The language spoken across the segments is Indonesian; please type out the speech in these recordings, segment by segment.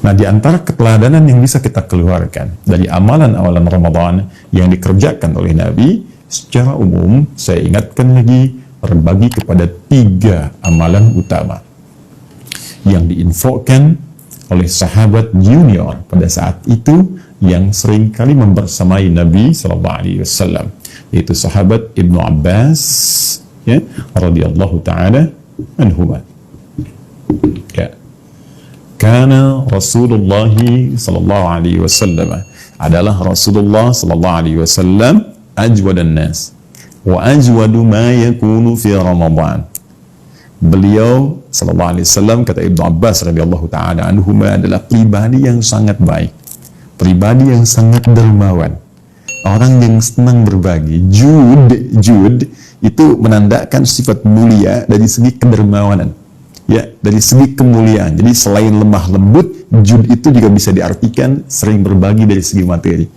Nah, di antara keteladanan yang bisa kita keluarkan dari amalan-amalan Ramadan yang dikerjakan oleh Nabi, secara umum saya ingatkan lagi, terbagi kepada 3 amalan utama yang diinfokan oleh sahabat junior pada saat itu yang seringkali membersamai Nabi SAW, yaitu sahabat Ibnu Abbas, ya, radhiyallahu ta'ala anhuma. Ya. Karena Rasulullah sallallahu alaihi wasallam adalah Rasulullah sallallahu alaihi wasallam ajwadan nas wa ajwadu ma yakunu fi Ramadan. Beliau sallallahu alaihi wasallam, kata Ibnu Abbas radhiyallahu taala anhuma, adalah pribadi yang sangat baik, pribadi yang sangat dermawan, orang yang senang berbagi. Jud itu menandakan sifat mulia dari segi kedermawanan, ya, dari segi kemuliaan. Jadi selain lemah lembut, jud itu juga bisa diartikan sering berbagi dari segi materi.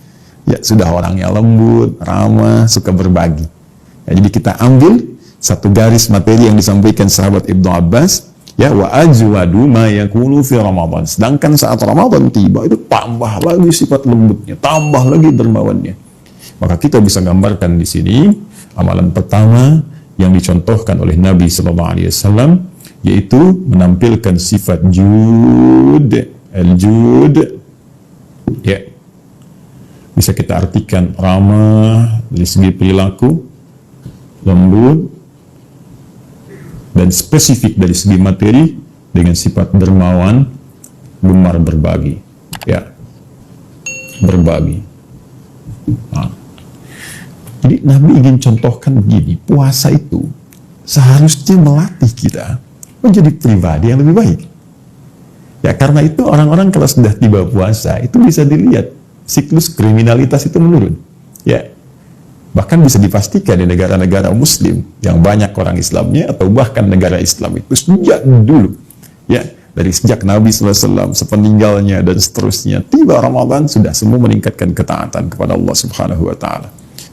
Ya, sudah orangnya lembut, ramah, suka berbagi. Ya, jadi kita ambil satu garis materi yang disampaikan sahabat Ibnu Abbas, ya, wa ajwadu ma yakunu fi Ramadan. Sedangkan saat Ramadan tiba itu tambah lagi sifat lembutnya, tambah lagi dermawannya. Maka kita bisa gambarkan di sini amalan pertama yang dicontohkan oleh Nabi sallallahu alaihi wasallam, yaitu menampilkan sifat jud, al-jud, ya, bisa kita artikan ramah dari segi perilaku, lembut, dan spesifik dari segi materi dengan sifat dermawan, gemar berbagi, ya, berbagi. Nah, jadi Nabi ingin contohkan begini, puasa itu seharusnya melatih kita menjadi pribadi yang lebih baik. Ya, karena itu orang-orang kalau sudah tiba puasa itu bisa dilihat siklus kriminalitas itu menurun. Ya, bahkan bisa dipastikan di negara-negara Muslim yang banyak orang Islamnya, atau bahkan negara Islam itu sejak dulu, ya, dari sejak Nabi SAW, sepeninggalnya dan seterusnya, tiba Ramadan sudah semua meningkatkan ketaatan kepada Allah Subhanahu Wa Taala.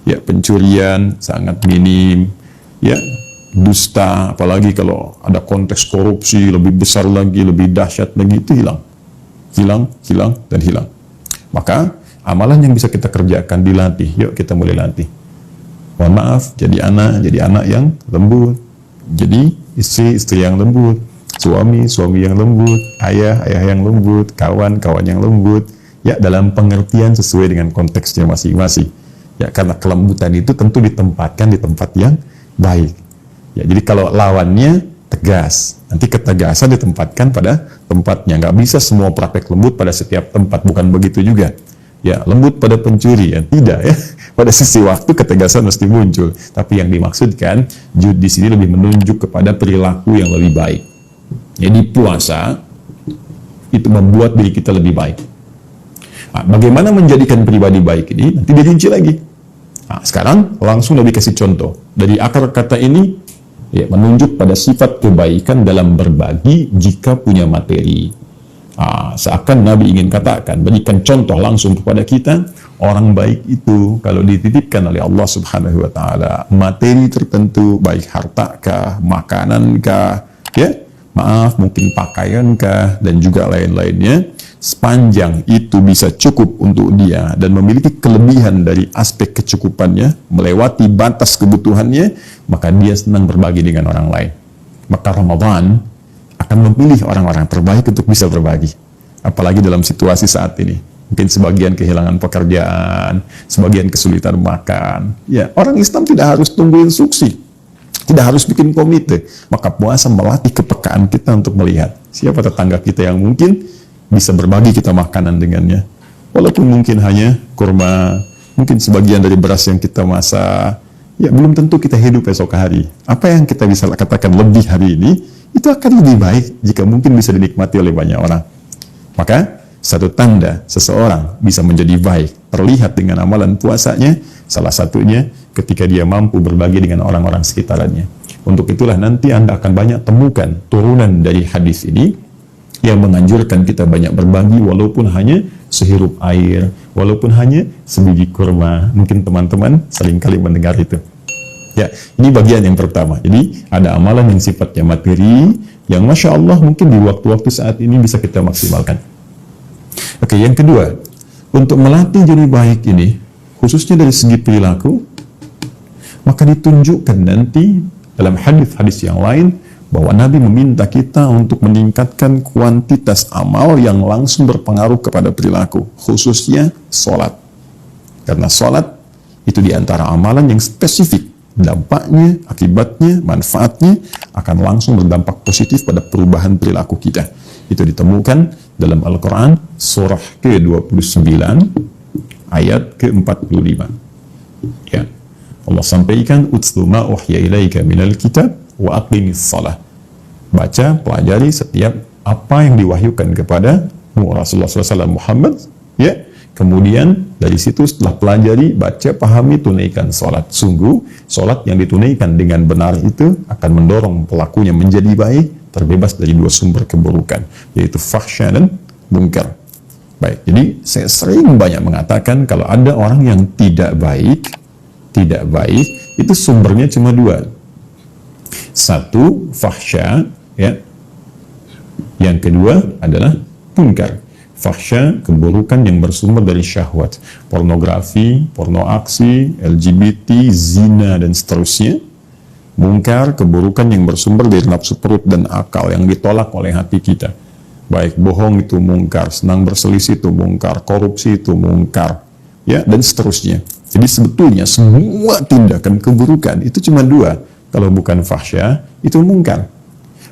Ya, pencurian sangat minim, ya, dusta, apalagi kalau ada konteks korupsi lebih besar lagi, lebih dahsyat lagi, itu hilang, dan hilang. Maka amalan yang bisa kita kerjakan dilatih. Yuk kita mulai latih. Mohon maaf, jadi anak yang lembut, jadi istri yang lembut, suami yang lembut, ayah yang lembut, kawan yang lembut, ya, dalam pengertian sesuai dengan konteksnya masing-masing. Ya, karena kelembutan itu tentu ditempatkan di tempat yang baik. Ya, jadi kalau lawannya tegas, nanti ketegasan ditempatkan pada tempatnya. Nggak bisa semua praktek lembut pada setiap tempat, bukan begitu juga. Ya, lembut pada pencuri, ya, tidak, ya. Pada sisi waktu ketegasan mesti muncul. Tapi yang dimaksudkan jud di sini lebih menunjuk kepada perilaku yang lebih baik. Jadi puasa itu membuat diri kita lebih baik. Nah, bagaimana menjadikan pribadi baik ini nanti dirinci lagi. Nah, sekarang langsung Nabi kasih contoh dari akar kata ini, ya, menunjuk pada sifat kebaikan dalam berbagi jika punya materi. Seakan Nabi ingin katakan, berikan contoh langsung kepada kita, orang baik itu kalau dititipkan oleh Allah Subhanahu Wa Taala materi tertentu, baik hartakah, makanankah, ya, maaf, mungkin pakaiankah, dan juga lain-lainnya, sepanjang itu bisa cukup untuk dia dan memiliki kelebihan dari aspek kecukupannya, melewati batas kebutuhannya, maka dia senang berbagi dengan orang lain. Maka Ramadan akan memilih orang-orang terbaik untuk bisa berbagi. Apalagi dalam situasi saat ini. Mungkin sebagian kehilangan pekerjaan, sebagian kesulitan makan. Ya, orang Islam tidak harus tunggu instruksi, tidak harus bikin komite. Maka puasa melatih kepekaan kita untuk melihat siapa tetangga kita yang mungkin bisa berbagi kita makanan dengannya. Walaupun mungkin hanya kurma, mungkin sebagian dari beras yang kita masak, ya, belum tentu kita hidup esok hari. Apa yang kita bisa katakan lebih hari ini, itu akan lebih baik jika mungkin bisa dinikmati oleh banyak orang. Maka satu tanda seseorang bisa menjadi baik terlihat dengan amalan puasanya, salah satunya ketika dia mampu berbagi dengan orang-orang sekitarnya. Untuk itulah nanti Anda akan banyak temukan turunan dari hadis ini yang menganjurkan kita banyak berbagi, walaupun hanya sehirup air, walaupun hanya sebiji kurma. Mungkin teman-teman seringkali mendengar itu. Ya, ini bagian yang pertama. Jadi ada amalan yang sifatnya materi, yang Masya Allah mungkin di waktu-waktu saat ini bisa kita maksimalkan. Oke, yang kedua, untuk melatih jadi baik ini, khususnya dari segi perilaku, maka ditunjukkan nanti dalam hadis-hadis yang lain bahwa Nabi meminta kita untuk meningkatkan kuantitas amal yang langsung berpengaruh kepada perilaku, khususnya sholat. Karena sholat itu diantara amalan yang spesifik, dampaknya, akibatnya, manfaatnya akan langsung berdampak positif pada perubahan perilaku kita. Itu ditemukan dalam Al-Quran surah ke-29 ayat ke-45. Ya. Allah sampaikan, "Utlu ma uhya ilaika minal kitab wa aqimis salah." Baca, pelajari setiap apa yang diwahyukan kepada Rasulullah SAW Muhammad, ya. Kemudian dari situ setelah pelajari, baca, pahami, tunaikan salat. Sungguh, salat yang ditunaikan dengan benar itu akan mendorong pelakunya menjadi baik, terbebas dari dua sumber keburukan, yaitu fahsya dan munkar. Baik, jadi saya sering banyak mengatakan kalau ada orang yang tidak baik, itu sumbernya cuma dua. Satu, fahsya, ya. Yang kedua adalah munkar. Fahsya, keburukan yang bersumber dari syahwat, pornografi, porno aksi, LGBT, zina, dan seterusnya. Munkar, keburukan yang bersumber dari nafsu perut dan akal yang ditolak oleh hati kita. Baik bohong itu munkar, senang berselisih itu munkar, korupsi itu munkar, ya, dan seterusnya. Jadi sebetulnya semua tindakan keburukan itu cuma dua. Kalau bukan fahsya, itu munkar.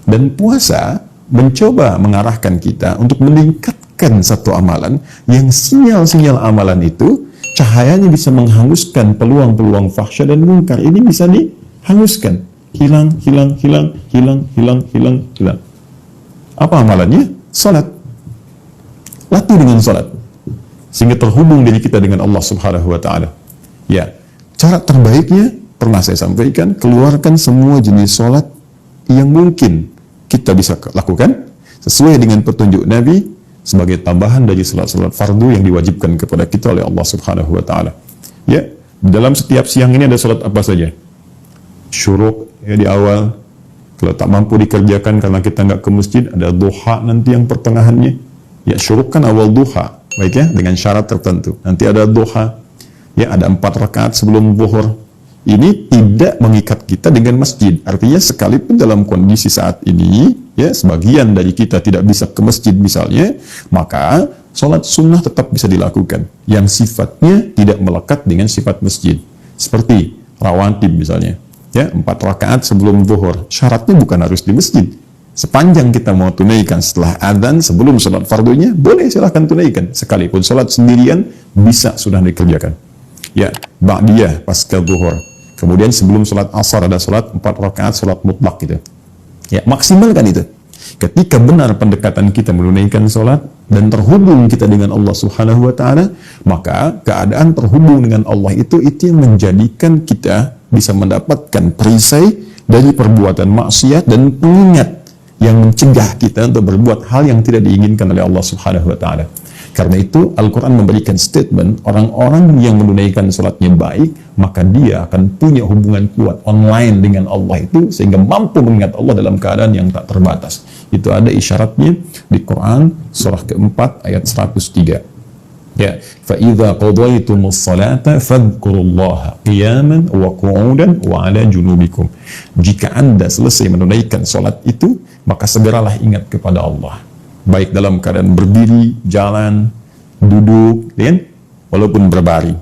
Dan puasa mencoba mengarahkan kita untuk meningkatkan satu amalan yang sinyal-sinyal amalan itu cahayanya bisa menghanguskan peluang-peluang fahsya dan munkar. Ini bisa dihanguskan. Hilang. Apa amalannya? Salat. Latih dengan salat. Sehingga terhubung diri kita dengan Allah Subhanahu wa Ta'ala. Ya, cara terbaiknya pernah saya sampaikan, keluarkan semua jenis salat yang mungkin kita bisa lakukan sesuai dengan petunjuk Nabi sebagai tambahan dari salat-salat fardu yang diwajibkan kepada kita oleh Allah Subhanahu wa Ta'ala. Ya, dalam setiap siang ini ada salat apa saja? Syuruk ya di awal, kalau tak mampu dikerjakan karena kita nggak ke masjid, ada duha nanti yang pertengahannya. Ya, syuruk kan awal duha, baik ya, dengan syarat tertentu. Nanti ada duha, ya ada 4 rakaat sebelum zuhur. Ini tidak mengikat kita dengan masjid. Artinya sekalipun dalam kondisi saat ini, ya sebagian dari kita tidak bisa ke masjid misalnya, maka sholat sunnah tetap bisa dilakukan. Yang sifatnya tidak melekat dengan sifat masjid. Seperti rawatib misalnya, ya 4 rakaat sebelum zuhur. Syaratnya bukan harus di masjid. Sepanjang kita mau tunaikan setelah adzan sebelum sholat fardunya, boleh silahkan tunaikan. Sekalipun sholat sendirian bisa sudah dikerjakan. Ya, ba'diyah pasca zuhur. Kemudian sebelum sholat asar ada sholat 4 rakaat sholat mutlak gitu. Ya, maksimalkan itu. Ketika benar pendekatan kita menunaikan sholat dan terhubung kita dengan Allah Subhanahu wa Ta'ala, maka keadaan terhubung dengan Allah itu yang menjadikan kita bisa mendapatkan perisai dari perbuatan maksiat dan pengingat yang mencegah kita untuk berbuat hal yang tidak diinginkan oleh Allah Subhanahu wa Ta'ala. Karena itu Al-Quran memberikan statement orang-orang yang menunaikan sholatnya baik, maka dia akan punya hubungan kuat online dengan Allah itu sehingga mampu mengingat Allah dalam keadaan yang tak terbatas. Itu ada isyaratnya di Quran surah keempat ayat 103. Ya, فَإِذَا قَضَيْتُمُ الصَّلَاةَ فَاذْكُرُوا اللَّهَ قِيَامًا وَقُعُودًا وَعَلَى جُنُوبِكُمْ. Jika Anda selesai menunaikan sholat itu, maka segeralah ingat kepada Allah. Baik dalam keadaan berdiri, jalan, duduk, kan? Walaupun berbaring.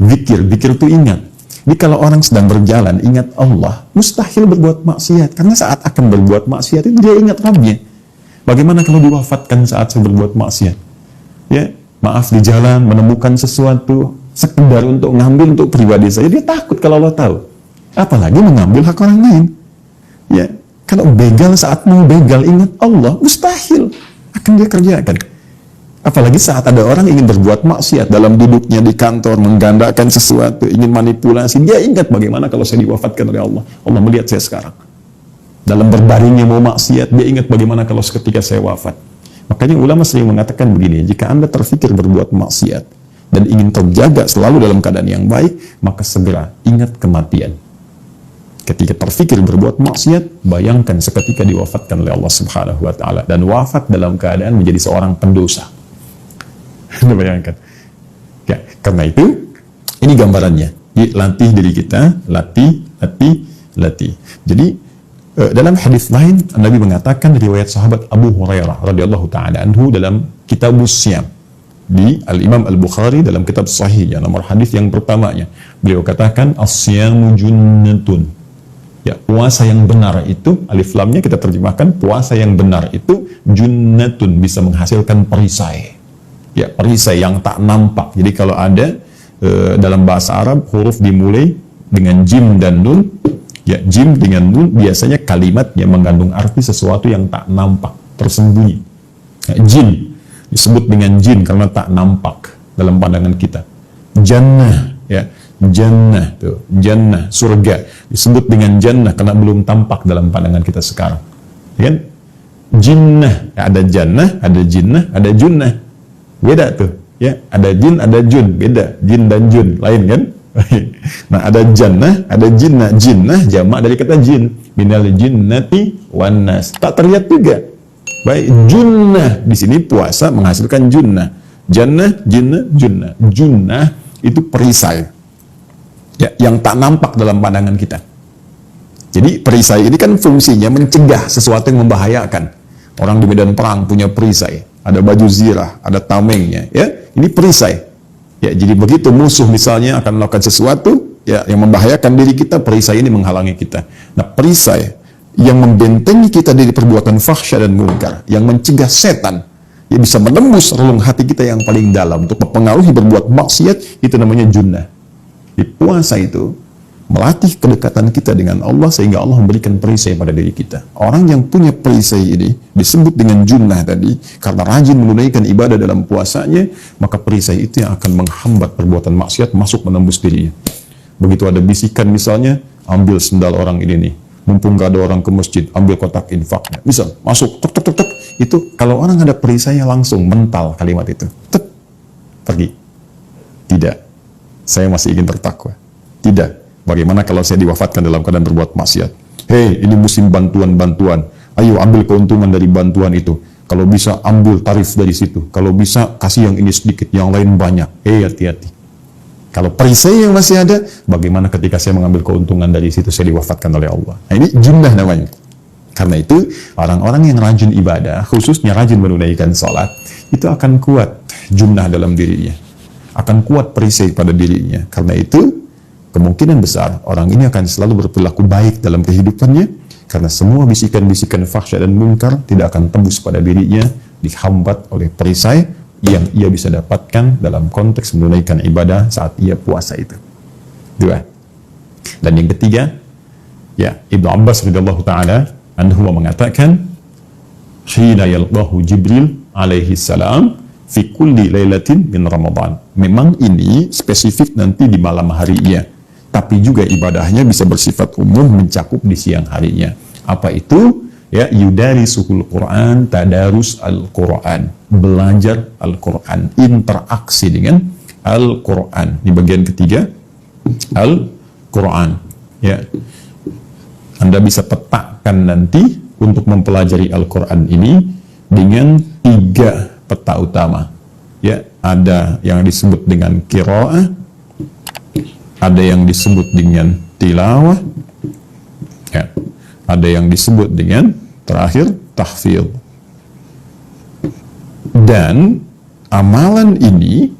Zikir itu ingat. Jadi kalau orang sedang berjalan, ingat Allah, mustahil berbuat maksiat. Karena saat akan berbuat maksiat itu dia ingat Rabbnya. Bagaimana kalau diwafatkan saat saya berbuat maksiat? Ya, maaf di jalan, menemukan sesuatu, sekedar untuk ngambil untuk pribadi saya, dia takut kalau Allah tahu. Apalagi mengambil hak orang lain. Ya, kalau begal saat mau begal, ingat Allah, mustahil akan dia kerjakan. Apalagi saat ada orang ingin berbuat maksiat dalam duduknya di kantor, menggandakan sesuatu, ingin manipulasi, dia ingat bagaimana kalau saya diwafatkan oleh Allah. Allah melihat saya sekarang. Dalam berbaringnya mau maksiat, dia ingat bagaimana kalau seketika saya wafat. Makanya ulama sering mengatakan begini, jika Anda terfikir berbuat maksiat dan ingin terjaga selalu dalam keadaan yang baik, maka segera ingat kematian. Ketika terfikir berbuat maksiat, bayangkan seketika diwafatkan oleh Allah Subhanahu wa Ta'ala dan wafat dalam keadaan menjadi seorang pendosa. Anda bayangkan. Ya, karena itu ini gambarannya. Latih diri kita, latih. Jadi dalam hadis lain Nabi mengatakan, riwayat sahabat Abu Hurairah radhiyallahu taala anhu dalam Kitabus Syiyam di Al-Imam Al-Bukhari dalam kitab sahih nomor hadis yang pertamanya, beliau katakan as-syamu junnatun. Ya, puasa yang benar itu, alif lamnya kita terjemahkan, puasa yang benar itu junnatun, bisa menghasilkan perisai. Ya, perisai yang tak nampak. Jadi kalau ada dalam bahasa Arab huruf dimulai dengan jim dan nun, ya, jim dengan nun biasanya kalimat yang mengandung arti sesuatu yang tak nampak, tersembunyi. Ya, jin disebut dengan jin karena tak nampak dalam pandangan kita. Jannah, ya, jannah tuh, jannah, surga disebut dengan jannah karena belum tampak dalam pandangan kita sekarang. Ya kan? Jinnah, ya, ada jannah, ada jinnah, ada junnah. Beda tuh, ya, ada jin, ada jun, beda. Jin dan jun lain kan? Nah, ada jannah, ada jinnah. Jinnah jamak dari kata jin. Minal jinnati wan nas. Tak terlihat juga. Baik, junnah di sini puasa menghasilkan junnah. Jannah, jinnah, junnah. Junnah itu perisai. Ya, yang tak nampak dalam pandangan kita. Jadi perisai ini kan fungsinya mencegah sesuatu yang membahayakan. Orang di medan perang punya perisai. Ada baju zirah, ada tamengnya. Ya, ini perisai. Ya, jadi begitu musuh misalnya akan melakukan sesuatu ya yang membahayakan diri kita, perisai ini menghalangi kita. Nah, perisai yang membentengi kita dari perbuatan fahsya dan munkar, yang mencegah setan, yang bisa menembus relung hati kita yang paling dalam untuk mempengaruhi berbuat maksiat, itu namanya junnah. Di puasa itu melatih kedekatan kita dengan Allah sehingga Allah memberikan perisai pada diri kita. Orang yang punya perisai ini disebut dengan junnah tadi karena rajin menunaikan ibadah dalam puasanya, maka perisai itu yang akan menghambat perbuatan maksiat masuk menembus dirinya. Begitu ada bisikan misalnya, ambil sendal orang ini nih, mumpung gak ada orang ke masjid, ambil kotak infaknya, misal masuk tek tek tek tek, itu kalau orang ada perisai langsung mental kalimat itu, tek, pergi. Tidak, saya masih ingin bertakwa. Tidak. Bagaimana kalau saya diwafatkan dalam keadaan berbuat maksiat? Hei, ini musim bantuan-bantuan. Ayo ambil keuntungan dari bantuan itu. Kalau bisa ambil tarif dari situ. Kalau bisa kasih yang ini sedikit, yang lain banyak. Hei, hati-hati. Kalau perisai yang masih ada, bagaimana ketika saya mengambil keuntungan dari situ, saya diwafatkan oleh Allah? Nah, ini junnah namanya. Karena itu, orang-orang yang rajin ibadah, khususnya rajin menunaikan sholat, itu akan kuat junnah dalam dirinya. Akan kuat perisai pada dirinya. Karena itu, kemungkinan besar orang ini akan selalu berperilaku baik dalam kehidupannya karena semua bisikan-bisikan fahsya dan munkar tidak akan tembus pada dirinya, dihambat oleh perisai yang ia bisa dapatkan dalam konteks menunaikan ibadah saat ia puasa itu. Dua. Dan yang ketiga, ya, Ibnu Abbas radhiyallahu taala anhu mengatakan, "Hina yalqahu Jibril alaihi salam fi kulli lailatin min Ramadan." Memang ini spesifik nanti di malam harinya. Tapi juga ibadahnya bisa bersifat umum, mencakup di siang harinya. Apa itu? Ya, yudarisuhul Quran, tadarus Al-Quran, belajar Al-Quran, interaksi dengan Al-Quran. Di bagian ketiga, Al-Quran. Ya, Anda bisa petakan nanti untuk mempelajari Al-Quran ini dengan 3 peta utama. Ya, ada yang disebut dengan qiraah, ada yang disebut dengan tilawah, ya, ada yang disebut dengan terakhir tahfidz. Dan amalan ini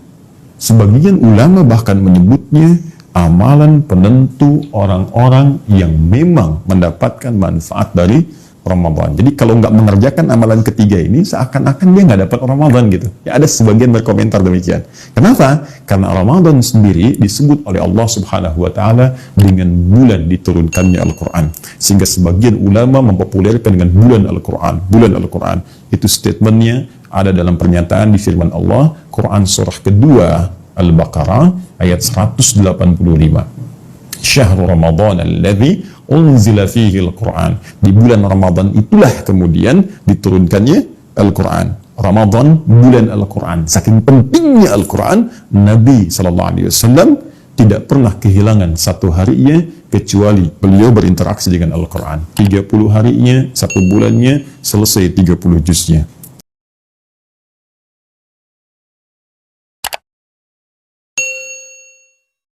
sebagian ulama bahkan menyebutnya amalan penentu orang-orang yang memang mendapatkan manfaat dari Ramadan. Jadi kalau nggak mengerjakan amalan ketiga ini, seakan-akan dia nggak dapat Ramadan gitu. Ya, ada sebagian berkomentar demikian. Kenapa? Karena Ramadan sendiri disebut oleh Allah Subhanahu wa Ta'ala dengan bulan diturunkannya Al-Quran. Sehingga sebagian ulama mempopulerkan dengan bulan Al-Quran. Bulan Al-Quran. Itu statementnya ada dalam pernyataan di firman Allah, Quran surah kedua Al-Baqarah ayat 185. Syahrul Ramadan alladzi unzila fihi al-Quran. Di bulan Ramadan itulah kemudian diturunkannya Al-Quran. Ramadan bulan Al-Quran. Saking pentingnya Al-Quran, Nabi SAW tidak pernah kehilangan satu harinya kecuali beliau berinteraksi dengan Al-Quran. 30 harinya, 1 bulannya, selesai 30 juznya.